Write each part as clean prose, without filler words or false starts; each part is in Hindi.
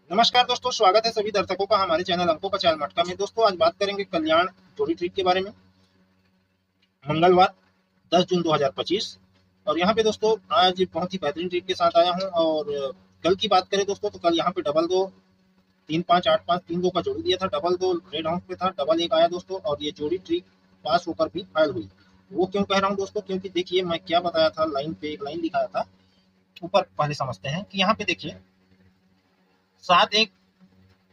नमस्कार दोस्तों, स्वागत है सभी दर्शकों का हमारे चैनल अंकों का चाल मटका में। दोस्तों आज बात करेंगे कल्याण जोड़ी ट्रिक के बारे में। मंगलवार 10 जून 2025 और यहाँ पे दोस्तों आज बहुत ही बेहतरीन ट्रिक के साथ आया हूँ। और कल की बात करें दोस्तों तो कल यहाँ पे डबल दो 3 5 8 5 3 2 का जोड़ी दिया था। डबल दो रेड हाउस पे था, डबल एक आया दोस्तों और ये जोड़ी ट्रिक पास होकर भी फाइल हुई। वो क्यों कह रहा हूँ दोस्तों, क्योंकि देखिए मैं क्या बताया था, लाइन पे एक लाइन दिखाया था ऊपर। पहले समझते हैं कि यहाँ पे देखिए 7 1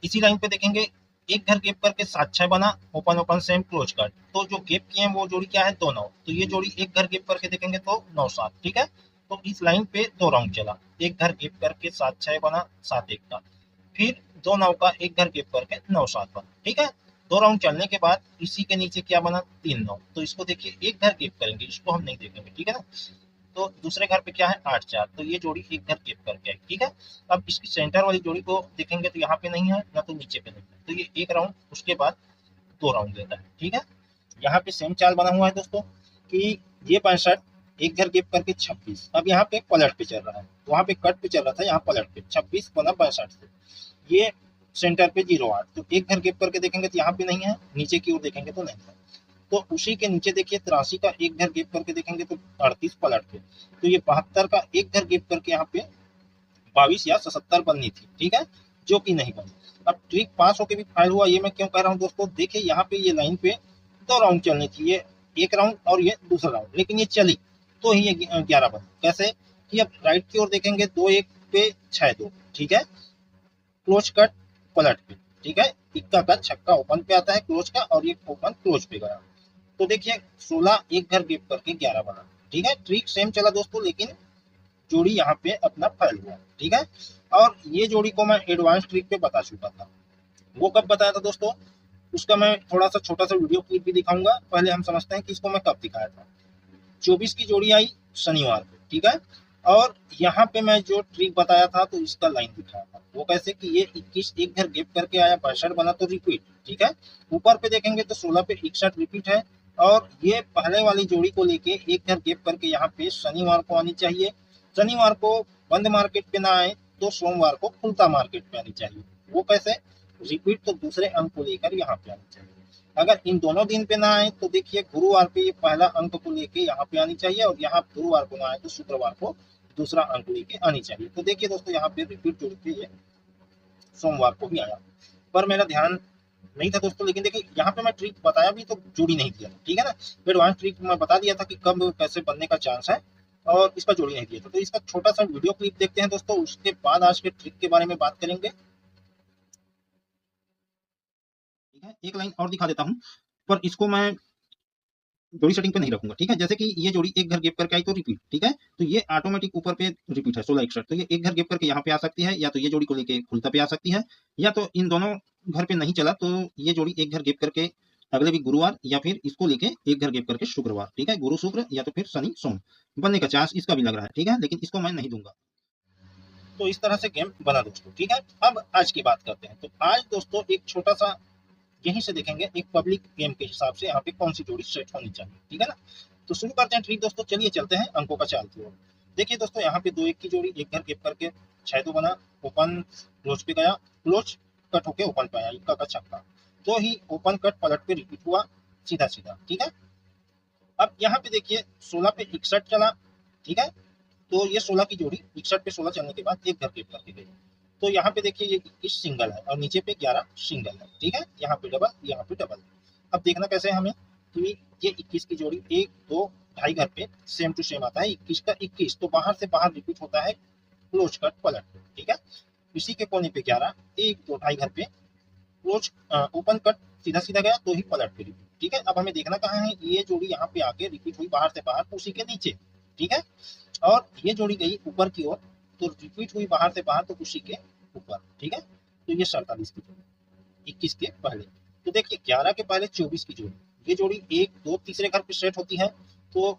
इसी लाइन पे देखेंगे, एक घर गैप करके 7 6 बना, open open same close cut. तो जो गैप किए हैं वो जोड़ी क्या है, 2 9। तो ये जोड़ी एक घर गैप करके देखेंगे तो 9 7, ठीक है। तो इस लाइन पे 2 राउंड चला, एक घर गैप करके 7 6 बना, 7 1 का, फिर 2 9 का एक घर गैप करके 9 7 बना, ठीक है। 2 राउंड चलने के बाद इसी के नीचे क्या बना, 3 9। तो इसको देखिए एक घर गैप करेंगे, इसको हम नहीं देखेंगे, ठीक है ना। तो दूसरे घर पे क्या है, 8 4। तो ये जोड़ी एक घर गैप करके है, ठीक है। अब इसकी सेंटर वाली जोड़ी को देखेंगे तो यहाँ पे नहीं है ना, तो नीचे पे नहीं है। तो ये एक राउंड, उसके बाद 2 राउंड लेता है, ठीक है। यहाँ पे सेम चाल बना हुआ है दोस्तों कि ये 65 एक घर गैप करके 26। अब यहाँ पे पलट पे चल रहा है, वहां पे कट पे चल रहा था, यहाँ पलट पे 26 बना 62 से। ये सेंटर पे 0 8। तो एक घर गैप करके देखेंगे तो यहाँ पे नहीं है, नीचे की ओर देखेंगे तो नहीं है। तो उसी के नीचे देखिए 83 का एक घर गैप करके देखेंगे तो 38 पलट पे। तो ये 72 का एक घर गैप करके यहाँ पे 22 या 77 बननी थी, ठीक है, जो कि नहीं बनी। अब ट्रिक पास होके भी फाइल हुआ, ये मैं क्यों कह रहा हूँ दोस्तों, देखिए यहाँ पे ये लाइन पे 2 राउंड चलनी थी, ये एक राउंड और ये दूसरा राउंड, लेकिन ये चली तो ही ये 11 बनी। कैसे कि अब राइट की ओर देखेंगे 2 1 पे 6 2, ठीक है, क्लोज कट पलट पे, ठीक है। इक्का का छक्का ओपन पे आता है क्लोज का, और ये ओपन क्लोज पे गया। तो देखिए 16 एक घर गैप करके 11 बना, ठीक है। ट्रिक सेम चला दोस्तों, लेकिन जोड़ी यहाँ पे अपना फैल हुआ, ठीक है। और ये जोड़ी को मैं एडवांस ट्रिक पे बता चुका था। वो कब बताया था दोस्तों, उसका मैं थोड़ा सा छोटा सा वीडियो क्लिप भी दिखाऊंगा। पहले हम समझते हैं कि इसको मैं कब दिखाया था। 24 की जोड़ी आई शनिवार को, ठीक है। और यहाँ पे मैं जो ट्रिक बताया था तो इसका लाइन दिखाया था। वो कैसे कि ये 21 एक घर गैप करके आया, 62 बना तो रिपीट, ठीक है। ऊपर पे देखेंगे तो 16 पे 61 रिपीट है। और ये पहले वाली जोड़ी को लेके एक घर गैप करके यहाँ पे शनिवार को आनी चाहिए। शनिवार को बंद मार्केट पे ना आए तो सोमवार को खुलता मार्केट पे आनी चाहिए। वो कैसे, रिपीट तो दूसरे अंक को लेकर यहाँ पे आनी चाहिए। अगर इन दोनों दिन पे ना आए तो देखिए गुरुवार पे ये पहला अंक को लेके यहाँ पे आनी चाहिए, और यहाँ गुरुवार को ना आए तो शुक्रवार को दूसरा अंक लेके आनी चाहिए। तो देखिए दोस्तों यहाँ पे रिपीट जोड़ी पे ये सोमवार को भी आया, पर मेरा ध्यान नहीं था दोस्तों। लेकिन देखिए यहाँ पे मैं ट्रिक बताया भी तो जोड़ी नहीं दिया था, ठीक है ना। एडवांस ट्रिक मैं बता दिया था कि कब कैसे बनने का चांस है, और इसका जोड़ी नहीं दिया था। तो इसका छोटा सा वीडियो क्लिप देखते हैं दोस्तों, उसके बाद आज के ट्रिक के बारे में बात करेंगे, ठीक है। एक लाइन और दिखा देता हूँ, पर इसको मैं जोड़ी सेटिंग पे नहीं रखूंगा, ठीक है। जैसे कि ये जोड़ी एक घर गैप करके आई तो रिपीट, ठीक है। तो ये ऑटोमेटिक ऊपर पे रिपीट है 16 61। तो ये एक घर गैप करके यहाँ पे आ सकती है, या तो ये जोड़ी को लेके खुलता पे आ सकती है, या तो इन दोनों घर पे नहीं चला तो ये जोड़ी एक घर गैप करके अगले भी गुरुवार, या फिर इसको लेके एक घर गैप करके शुक्रवार, ठीक है, गुरु शुक्र या तो फिर शनि सोम बनने का चांस इसका भी लग रहा है, ठीक है। लेकिन इसको मैं नहीं दूंगा। तो इस तरह से गेम बना दोस्तों, ठीक है। अब आज की बात करते हैं। तो आज दोस्तों एक छोटा सा यहीं से देखेंगे एक पब्लिक गेम के हिसाब से यहाँ पे कौन सी जोड़ी सेट होनी चाहिए, ठीक है ना। तो शुरू करते हैं ट्रिक दोस्तों, चलिए चलते हैं अंकों का चाल की ओर। देखिए दोस्तों यहाँ पे 2 1 की जोड़ी एक घर गैप करके 6 2 बना, ओपन क्लोज पे गया, क्लोज कट होके ओपन पे आया, इक्का का छक्का। तो ही ओपन कट पलट पे रिपीट हुआ सीधा सीधा, ठीक है। अब यहाँ पे देखिए 16 पे 61 चला, ठीक है। तो ये 16 की जोड़ी 61 पे 16 चलने के बाद एक घर गैप करके गई। तो यहाँ पे देखिए ये 21 सिंगल है और नीचे पे 11 सिंगल है, ठीक है। यहाँ पे डबल, यहाँ पे डबल। अब देखना कैसे है हमें कि ये 21 की जोड़ी 1 2 ढाई घर पे सेम टू सेम आता है, 21 का 21 तो बाहर से बाहर रिपीट होता है क्लोज कट पलट पे, ठीक है। इसी के कोने पे 11 1 2 ढाई घर पे क्लोज ओपन कट सीधा सीधा गया तो ही पलट पे रिपीट, ठीक है। अब हमें देखना कहाँ है, ये जोड़ी यहाँ पे आके रिपीट हुई बाहर से बाहर उसी के नीचे, ठीक है। और ये जोड़ी गई ऊपर की ओर तो रिपीट हुई बाहर से बाहर तो उसी के ऊपर, ठीक है। तो ये 47 की जोड़ी 21 के पहले। तो देखिए 11 के पहले 24 की जोड़ी, ये जोड़ी 1 2 तीसरे घर पे सेट होती है तो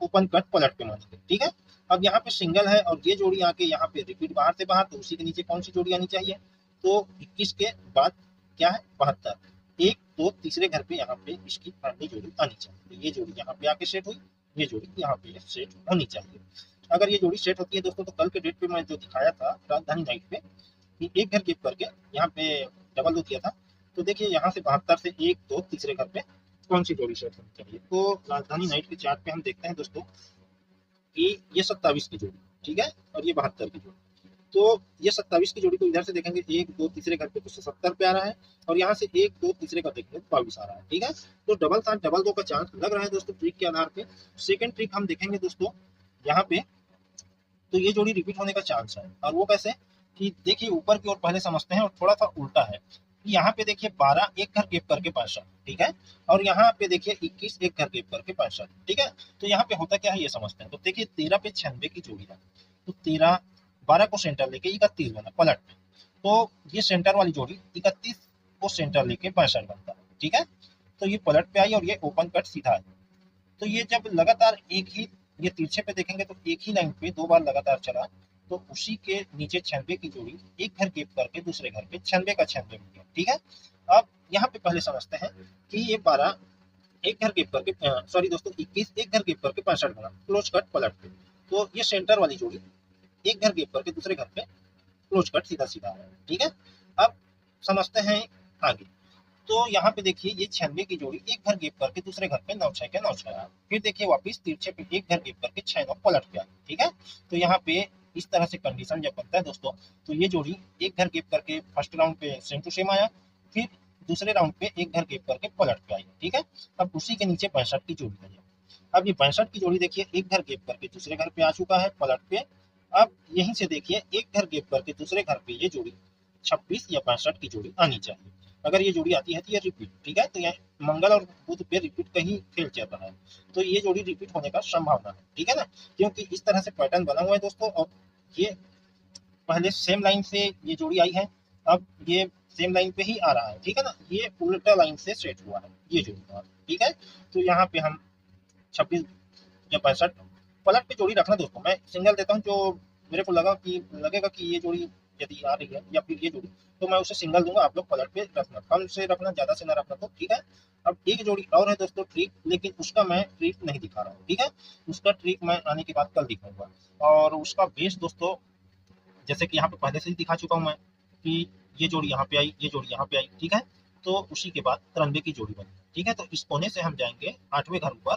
ओपन कट पलट पे मानेंगे, ठीक है। अब यहाँ पे सिंगल है और ये जोड़ी आके यहाँ पे रिपीट बाहर से बाहर तो उसी के नीचे कौन सी जोड़ी आनी चाहिए, तो 21 के बाद क्या है 72, 1 2 तीसरे घर पे यहाँ पे इसकी पहली जोड़ी आनी चाहिए। तो ये जोड़ी यहाँ पे आके सेट हुई, ये जोड़ी यहाँ पे सेट होनी चाहिए। अगर ये जोड़ी सेट होती है दोस्तों तो कल के डेट पे मैं जो दिखाया था राजधानी नाइट पे, कि एक घर गिफ्ट करके यहाँ पे डबल दो किया था। तो देखिए यहाँ से 72 से एक दो तीसरे घर पे कौन सी जोड़ी सेट होनी चाहिए। तो राजधानी नाइट के चार्ट पे हम देखते हैं दोस्तों कि ये 27 की जोड़ी, ठीक है, और ये 72 की जोड़ी। तो ये 27 की जोड़ी को इधर से देखेंगे एक दो तीसरे घर पे तो 70 पे आ रहा है, और यहाँ से एक दो तीसरे का देखेंगे 22 आ रहा है, ठीक है। तो डबल 7 डबल 2 का चांस लग रहा है दोस्तों ट्रिक के आधार पे। सेकंड ट्रिक हम देखेंगे दोस्तों यहाँ पे, तो ये जोड़ी रिपीट होने का चांस है। और वो कैसे कि देखिए ऊपर की ओर पहले समझते हैं और थोड़ा सा उल्टा है। यहाँ पे देखिए 12 एक घर गेप करके 65, ठीक है, और यहाँ पे देखिए 21 एक घर गेप करके 65, ठीक है। तो यहाँ पे होता क्या है ये समझते हैं। तो देखिए 13 पे 96 की जोड़ी है, तो 13 12 को सेंटर लेके 31 बना पलट। तो ये सेंटर वाली जोड़ी 31 को सेंटर लेके 62 बनता है, ठीक है। तो ये पलट पे आई और ये ओपन कट सीधा है। तो ये जब लगातार एक ही, ये तिरछे पे देखेंगे तो एक ही लाइन पे दो बार लगातार चला, तो उसी के नीचे 96 की जोड़ी एक घर गेप करके दूसरे घर पे 96 का 96 मिल गया, ठीक है। अब यहाँ पे पहले समझते हैं कि ये 12 एक घर गेप करके सॉरी दोस्तों 21 एक घर गेप करके 65 बना क्लोज कट पलट पे। तो ये सेंटर वाली जोड़ी एक घर गेप करके दूसरे घर पे क्लोज कट सीधा सीधा है, ठीक है। अब समझते हैं आगे। तो यहाँ पे देखिए ये 96 की जोड़ी एक घर गेप करके दूसरे घर पे 96 के 96 आया। फिर देखिए वापस तिरछे पे एक घर गेप करके 6 पलट पे आई, ठीक है। तो यहाँ पे इस तरह से कंडीशन जब बनता है दोस्तों, तो ये जोड़ी एक घर गेप करके फर्स्ट राउंड पे सेम टू सेम आया, फिर दूसरे राउंड पे एक घर गेप करके पलट पे आई, ठीक है। अब उसी के नीचे 65 की जोड़ी है। अब ये 65 की जोड़ी देखिए एक घर गेप करके दूसरे घर पे आ चुका है पलट पे। अब यहीं से देखिए एक घर गेप करके दूसरे घर पे ये जोड़ी 26 या 65 की जोड़ी आनी चाहिए। अगर ये जोड़ी आती है तो ये रिपीट, ठीक है। तो ये मंगल और बुध पे रिपीट का ही खेल चल रहा है, तो ये जोड़ी रिपीट होने का संभावना है, ठीक है ना। क्योंकि इस तरह से पैटर्न बना हुआ है दोस्तों, और ये पहले सेम लाइन से ये जोड़ी आई है, अब ये सेम लाइन पे ही आ रहा है, ठीक है ना। ये उल्टा लाइन से सेट हुआ है ये जोड़ी, ठीक है। तो यहाँ पे हम 26 या 65 पलट पे जोड़ी रखना दोस्तों। मैं सिंगल देता हूँ, जो मेरे को लगेगा कि ये जोड़ी यदि आ रही है या फिर ये जोड़ी, तो मैं उसे सिंगल दूंगा। आप लोग पलट पे रखना, कम से रखना ज्यादा से ना रखना, तो ठीक है। अब एक जोड़ी और है दोस्तों ट्रिक, लेकिन उसका मैं ट्रिक नहीं दिखा रहा हूँ, ठीक है। उसका ट्रिक मैं आने के बाद कल दिखाऊंगा। और उसका बेस दोस्तों जैसे कि यहाँ पे पहले से ही दिखा चुका हूँ मैं कि ये जोड़ी यहाँ पे आई, ये जोड़ी यहाँ पे आई, ठीक है। तो उसी के बाद 93 की जोड़ी बनी, ठीक है। तो इस कोने से हम जाएंगे 8वें घर ऊपर।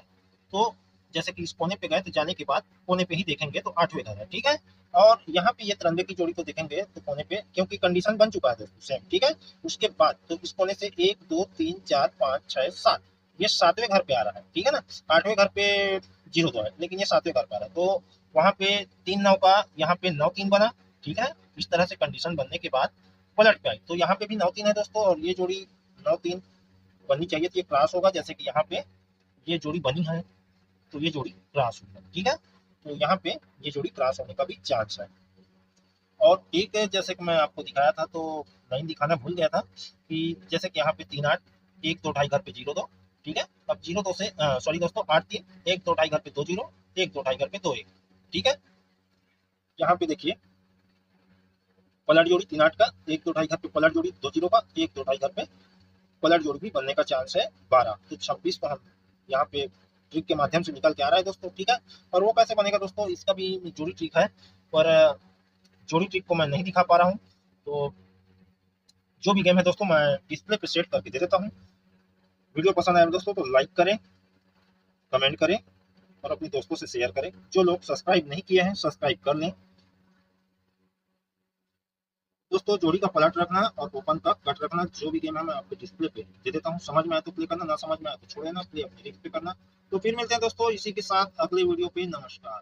तो जैसे कि इस कोने पे गए तो जाने के बाद कोने पे ही देखेंगे तो 8वें घर है, ठीक है। और यहाँ पे ये 93 की जोड़ी को देखेंगे तो कोने पे, क्योंकि कंडीशन बन चुका है दोस्तों सेम, ठीक है। उसके बाद तो इस कोने से 1 2 3 4 5 6 7, ये 7वें घर पे आ रहा है, ठीक है ना। 8वें घर पे 0 2 है, लेकिन ये 7वें घर पे आ रहा है। तो वहाँ पे 3 9 का यहाँ पे 9 3 बना, ठीक है। इस तरह से कंडीशन बनने के बाद पलट पे आई, तो यहाँ पे भी 9 3 है दोस्तों, और ये जोड़ी 9 3 बननी चाहिए थी, ये क्रॉस होगा। जैसे कि यहाँ पे ये जोड़ी बनी है, तो ये जोड़ी क्रॉस होगा, ठीक है। तो यहाँ पे ये जोड़ी क्रॉस होने का भी चांस है। और एक जैसे कि मैं आपको दिखाया था, तो लाइन दिखाना भूल गया था कि जैसे कि यहाँ पे 3 8 1 2 ढाई घर पे 0 2, ठीक है। अब 0 2 से सॉरी दोस्तों 8 3 1 2 ढाई घर पे 2 0 1 2 ढाई घर पे 2 1, ठीक है। यहाँ पे देखिए पलट जोड़ी 3 8 का 1 2 ढाई घर पे पलट जोड़ी 2 0 का 1 2 ढाई घर पे पलट जोड़ी भी बनने का चांस है 12। तो 26 को हम यहाँ पे ट्रिक के माध्यम से निकल के आ रहा है दोस्तों, ठीक है। और वो कैसे बनेगा दोस्तों, इसका भी जोड़ी ट्रिक है, पर जोड़ी ट्रिक को मैं नहीं दिखा पा रहा हूँ। तो जो भी गेम है दोस्तों मैं डिस्प्ले पे सेट करके दे देता हूँ। वीडियो पसंद आया दोस्तों तो लाइक करें, कमेंट करें और अपने दोस्तों से शेयर करें। जो लोग सब्सक्राइब नहीं किए हैं सब्सक्राइब कर लें दोस्तों। जोड़ी का पलट रखना और ओपन का कट रखना, जो भी गेम है मैं आपको डिस्प्ले पे दे देता हूँ। समझ में आए तो प्ले करना, ना समझ में आए तो छोड़ देना, प्ले अपने रिस्क पे करना। तो फिर मिलते हैं दोस्तों इसी के साथ अगले वीडियो पे। नमस्कार।